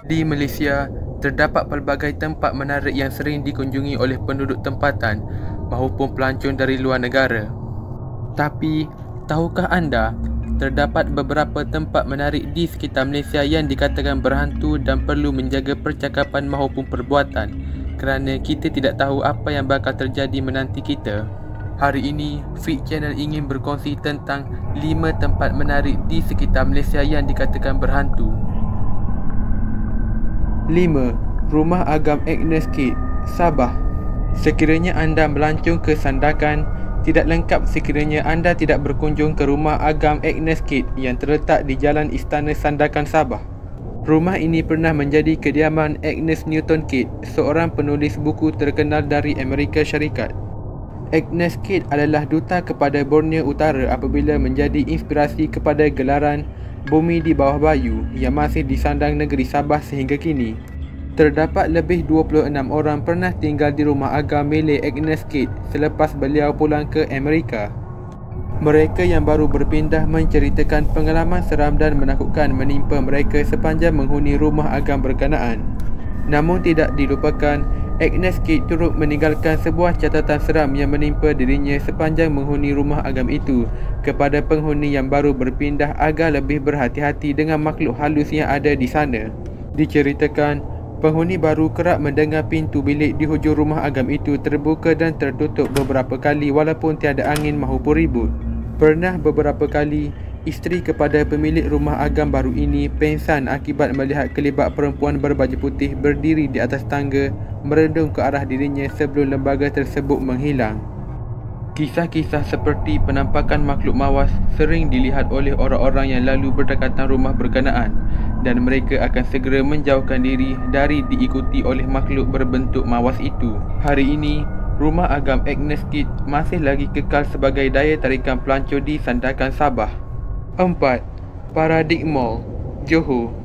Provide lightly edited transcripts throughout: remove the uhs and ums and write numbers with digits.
Di Malaysia, terdapat pelbagai tempat menarik yang sering dikunjungi oleh penduduk tempatan maupun pelancong dari luar negara. Tapi, tahukah anda, terdapat beberapa tempat menarik di sekitar Malaysia yang dikatakan berhantu dan perlu menjaga percakapan maupun perbuatan kerana kita tidak tahu apa yang bakal terjadi menanti kita. Hari ini, Fit Channel ingin berkongsi tentang 5 tempat menarik di sekitar Malaysia yang dikatakan berhantu. 5. Rumah Agam Agnes Kate, Sabah. Sekiranya anda melancong ke Sandakan, tidak lengkap sekiranya anda tidak berkunjung ke Rumah Agam Agnes Kate yang terletak di Jalan Istana Sandakan, Sabah. Rumah ini pernah menjadi kediaman Agnes Newton Kate, seorang penulis buku terkenal dari Amerika Syarikat. Agnes Kate adalah duta kepada Borneo Utara apabila menjadi inspirasi kepada gelaran Bumi di Bawah Bayu yang masih disandang negeri Sabah sehingga kini. Terdapat lebih 26 orang pernah tinggal di rumah agam milik Agnes Kate selepas beliau pulang ke Amerika. Mereka yang baru berpindah menceritakan pengalaman seram dan menakutkan menimpa mereka sepanjang menghuni rumah agam berkenaan. Namun tidak dilupakan, Agnes Kate turut meninggalkan sebuah catatan seram yang menimpa dirinya sepanjang menghuni rumah agam itu kepada penghuni yang baru berpindah agar lebih berhati-hati dengan makhluk halus yang ada di sana. Diceritakan, penghuni baru kerap mendengar pintu bilik di hujung rumah agam itu terbuka dan tertutup beberapa kali walaupun tiada angin maupun ribut. Pernah beberapa kali, isteri kepada pemilik rumah agam baru ini pengsan akibat melihat kelibat perempuan berbaju putih berdiri di atas tangga merendung ke arah dirinya sebelum lembaga tersebut menghilang. Kisah-kisah seperti penampakan makhluk mawas sering dilihat oleh orang-orang yang lalu berdekatan rumah berkenaan dan mereka akan segera menjauhkan diri dari diikuti oleh makhluk berbentuk mawas itu. Hari ini, rumah agam Agnes Kate masih lagi kekal sebagai daya tarikan pelancong di Sandakan, Sabah. 4. Paradigm Mall, Johor.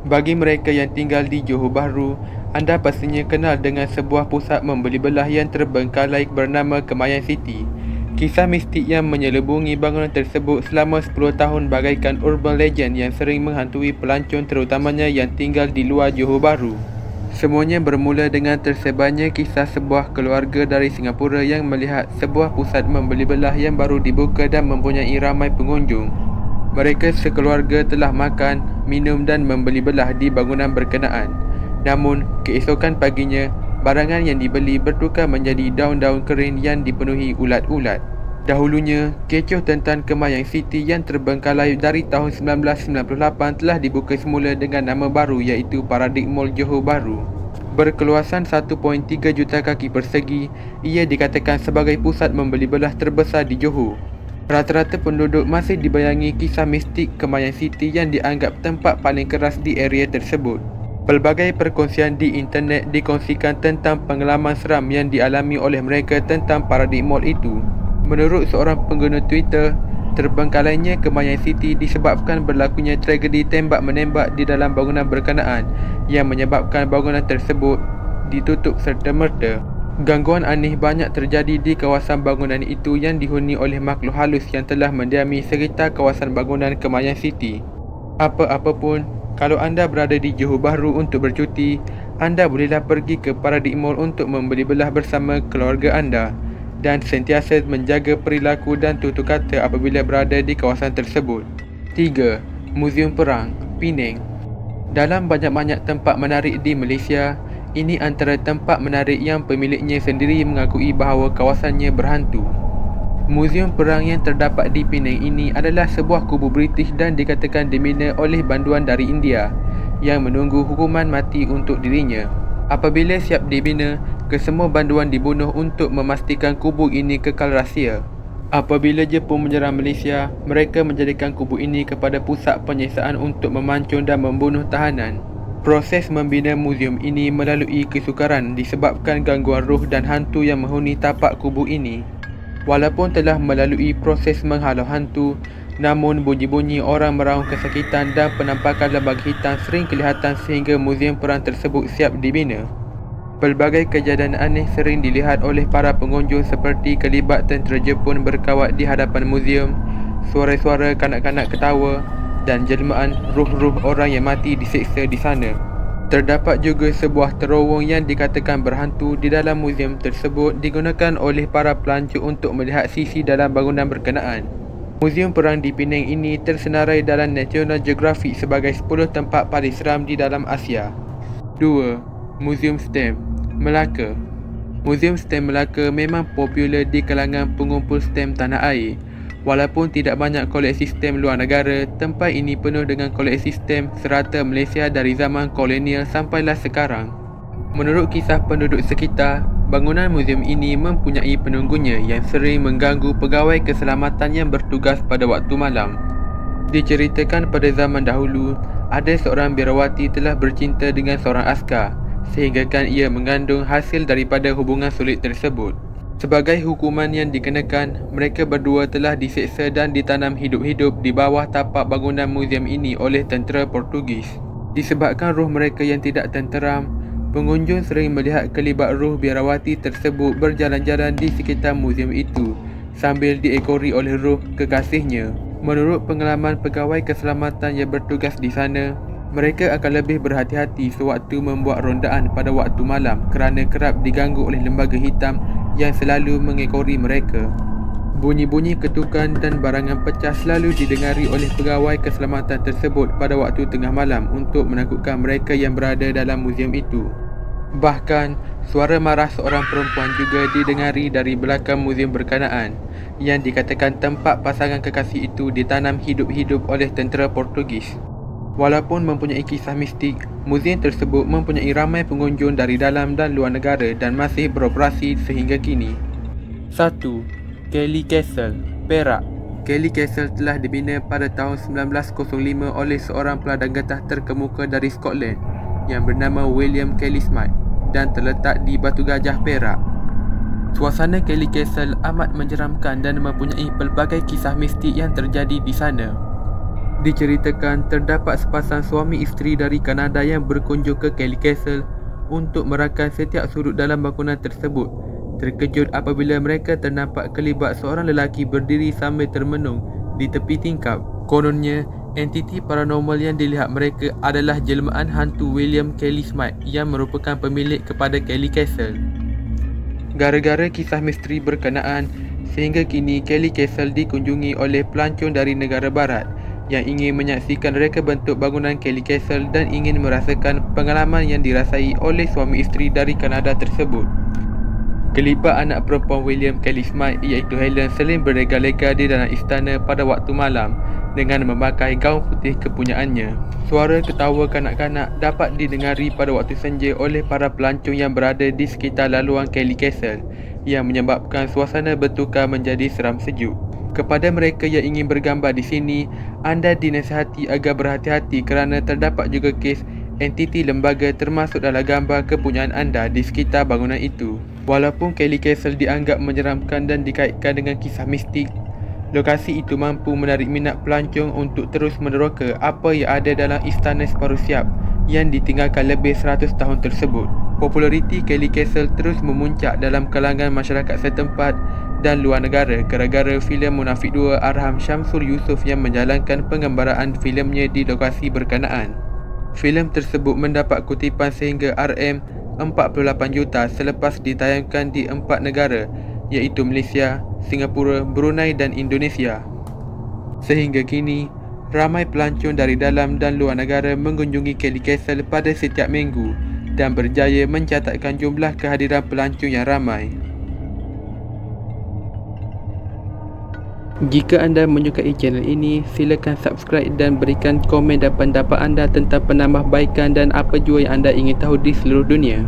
Bagi mereka yang tinggal di Johor Bahru, anda pastinya kenal dengan sebuah pusat membeli belah yang terbengkalai bernama Kemayan City. Kisah mistik yang menyelubungi bangunan tersebut selama 10 tahun bagaikan urban legend yang sering menghantui pelancong terutamanya yang tinggal di luar Johor Bahru. Semuanya bermula dengan tersebarnya kisah sebuah keluarga dari Singapura yang melihat sebuah pusat membeli belah yang baru dibuka dan mempunyai ramai pengunjung. Mereka sekeluarga telah makan, minum dan membeli belah di bangunan berkenaan. Namun, keesokan paginya, barangan yang dibeli bertukar menjadi daun-daun kering yang dipenuhi ulat-ulat. Dahulunya, kecoh tentang Kemayan City yang terbengkalai dari tahun 1998 telah dibuka semula dengan nama baru iaitu Paradigm Mall Johor Bahru. Berkeluasan 1.3 juta kaki persegi, ia dikatakan sebagai pusat membeli belah terbesar di Johor. Rata-rata penduduk masih dibayangi kisah mistik Kemayan City yang dianggap tempat paling keras di area tersebut. Pelbagai perkongsian di internet dikongsikan tentang pengalaman seram yang dialami oleh mereka tentang Paradigm Mall itu. Menurut seorang pengguna Twitter, terbengkalainya Kemayan City disebabkan berlakunya tragedi tembak-menembak di dalam bangunan berkenaan yang menyebabkan bangunan tersebut ditutup serta-merta. Gangguan aneh banyak terjadi di kawasan bangunan itu yang dihuni oleh makhluk halus yang telah mendiami sekitar kawasan bangunan Kemayan City. Apa-apapun, kalau anda berada di Johor Bahru untuk bercuti, anda bolehlah pergi ke Paradigm Mall untuk membeli belah bersama keluarga anda dan sentiasa menjaga perilaku dan tutur kata apabila berada di kawasan tersebut. 3. Muzium Perang, Penang. Dalam banyak-banyak tempat menarik di Malaysia, ini antara tempat menarik yang pemiliknya sendiri mengakui bahawa kawasannya berhantu. Muzium perang yang terdapat di Penang ini adalah sebuah kubu British dan dikatakan dibina oleh banduan dari India yang menunggu hukuman mati untuk dirinya. Apabila siap dibina, kesemua banduan dibunuh untuk memastikan kubu ini kekal rahsia. Apabila Jepun menyerang Malaysia, mereka menjadikan kubu ini kepada pusat penyiasatan untuk memancung dan membunuh tahanan. Proses membina muzium ini melalui kesukaran disebabkan gangguan roh dan hantu yang menghuni tapak kubu ini. Walaupun telah melalui proses menghalau hantu, namun bunyi-bunyi orang meraung kesakitan dan penampakan lembaga hitam sering kelihatan sehingga muzium perang tersebut siap dibina. Pelbagai kejadian aneh sering dilihat oleh para pengunjung seperti kelibat tentera Jepun berkawat di hadapan muzium, suara-suara kanak-kanak ketawa dan jelmaan ruh-ruh orang yang mati diseksa di sana. Terdapat juga sebuah terowong yang dikatakan berhantu di dalam muzium tersebut, digunakan oleh para pelancong untuk melihat sisi dalam bangunan berkenaan. Muzium Perang di Penang ini tersenarai dalam National Geographic sebagai 10 tempat paling seram di dalam Asia. 2. Muzium Stamp Melaka. Muzium Stamp Melaka memang popular di kalangan pengumpul stamp tanah air. Walaupun tidak banyak koleksi stamp luar negara, tempat ini penuh dengan koleksi stamp serata Malaysia dari zaman kolonial sampailah sekarang. Menurut kisah penduduk sekitar, bangunan muzium ini mempunyai penunggunya yang sering mengganggu pegawai keselamatan yang bertugas pada waktu malam. Diceritakan pada zaman dahulu, ada seorang biarawati telah bercinta dengan seorang askar, sehinggakan ia mengandung hasil daripada hubungan sulit tersebut. Sebagai hukuman yang dikenakan, mereka berdua telah diseksa dan ditanam hidup-hidup di bawah tapak bangunan muzium ini oleh tentera Portugis. Disebabkan roh mereka yang tidak tenteram, pengunjung sering melihat kelibat roh biarawati tersebut berjalan-jalan di sekitar muzium itu sambil diekori oleh roh kekasihnya. Menurut pengalaman pegawai keselamatan yang bertugas di sana, mereka akan lebih berhati-hati sewaktu membuat rondaan pada waktu malam kerana kerap diganggu oleh lembaga hitam yang selalu mengekori mereka. Bunyi-bunyi ketukan dan barangan pecah selalu didengari oleh pegawai keselamatan tersebut pada waktu tengah malam untuk menakutkan mereka yang berada dalam muzium itu. Bahkan, suara marah seorang perempuan juga didengari dari belakang muzium berkenaan, yang dikatakan tempat pasangan kekasih itu ditanam hidup-hidup oleh tentera Portugis. Walaupun mempunyai kisah mistik, muzium tersebut mempunyai ramai pengunjung dari dalam dan luar negara dan masih beroperasi sehingga kini. 1. Kelly Castle, Perak. Kelly Castle telah dibina pada tahun 1905 oleh seorang peladang getah terkemuka dari Scotland yang bernama William Kelly Smythe dan terletak di Batu Gajah, Perak. Suasana Kelly Castle amat menyeramkan dan mempunyai pelbagai kisah mistik yang terjadi di sana. Diceritakan terdapat sepasang suami isteri dari Kanada yang berkunjung ke Kelly Castle untuk merakan setiap sudut dalam bangunan tersebut. Terkejut apabila mereka ternampak kelibat seorang lelaki berdiri sambil termenung di tepi tingkap. Kononnya, entiti paranormal yang dilihat mereka adalah jelmaan hantu William Kelly Smythe yang merupakan pemilik kepada Kelly Castle. Gara-gara kisah misteri berkenaan, sehingga kini Kelly Castle dikunjungi oleh pelancong dari negara barat yang ingin menyaksikan reka bentuk bangunan Kelly Castle dan ingin merasakan pengalaman yang dirasai oleh suami isteri dari Kanada tersebut. Kelibat anak perempuan William Kelly Smythe iaitu Helen sering berlega-lega di dalam istana pada waktu malam dengan memakai gaun putih kepunyaannya. Suara ketawa kanak-kanak dapat didengari pada waktu senja oleh para pelancong yang berada di sekitar laluan Kelly Castle yang menyebabkan suasana bertukar menjadi seram sejuk. Kepada mereka yang ingin bergambar di sini, anda dinasihati agar berhati-hati kerana terdapat juga kes entiti lembaga termasuk dalam gambar kepunyaan anda di sekitar bangunan itu. Walaupun Kelly Castle dianggap menyeramkan dan dikaitkan dengan kisah mistik, lokasi itu mampu menarik minat pelancong untuk terus meneroka apa yang ada dalam istana separuh siap yang ditinggalkan lebih 100 tahun tersebut. Populariti Kelly Castle terus memuncak dalam kalangan masyarakat setempat dan luar negara gara-gara filem Munafik 2 Arham Syamsul Yusof yang menjalankan penggambaraan filemnya di lokasi berkenaan. Filem tersebut mendapat kutipan sehingga RM48 juta selepas ditayangkan di 4 negara iaitu Malaysia, Singapura, Brunei dan Indonesia. Sehingga kini, ramai pelancong dari dalam dan luar negara mengunjungi Kelly Castle pada setiap minggu dan berjaya mencatatkan jumlah kehadiran pelancong yang ramai. Jika anda menyukai channel ini, silakan subscribe dan berikan komen dan pendapat anda tentang penambahbaikan dan apa jua yang anda ingin tahu di seluruh dunia.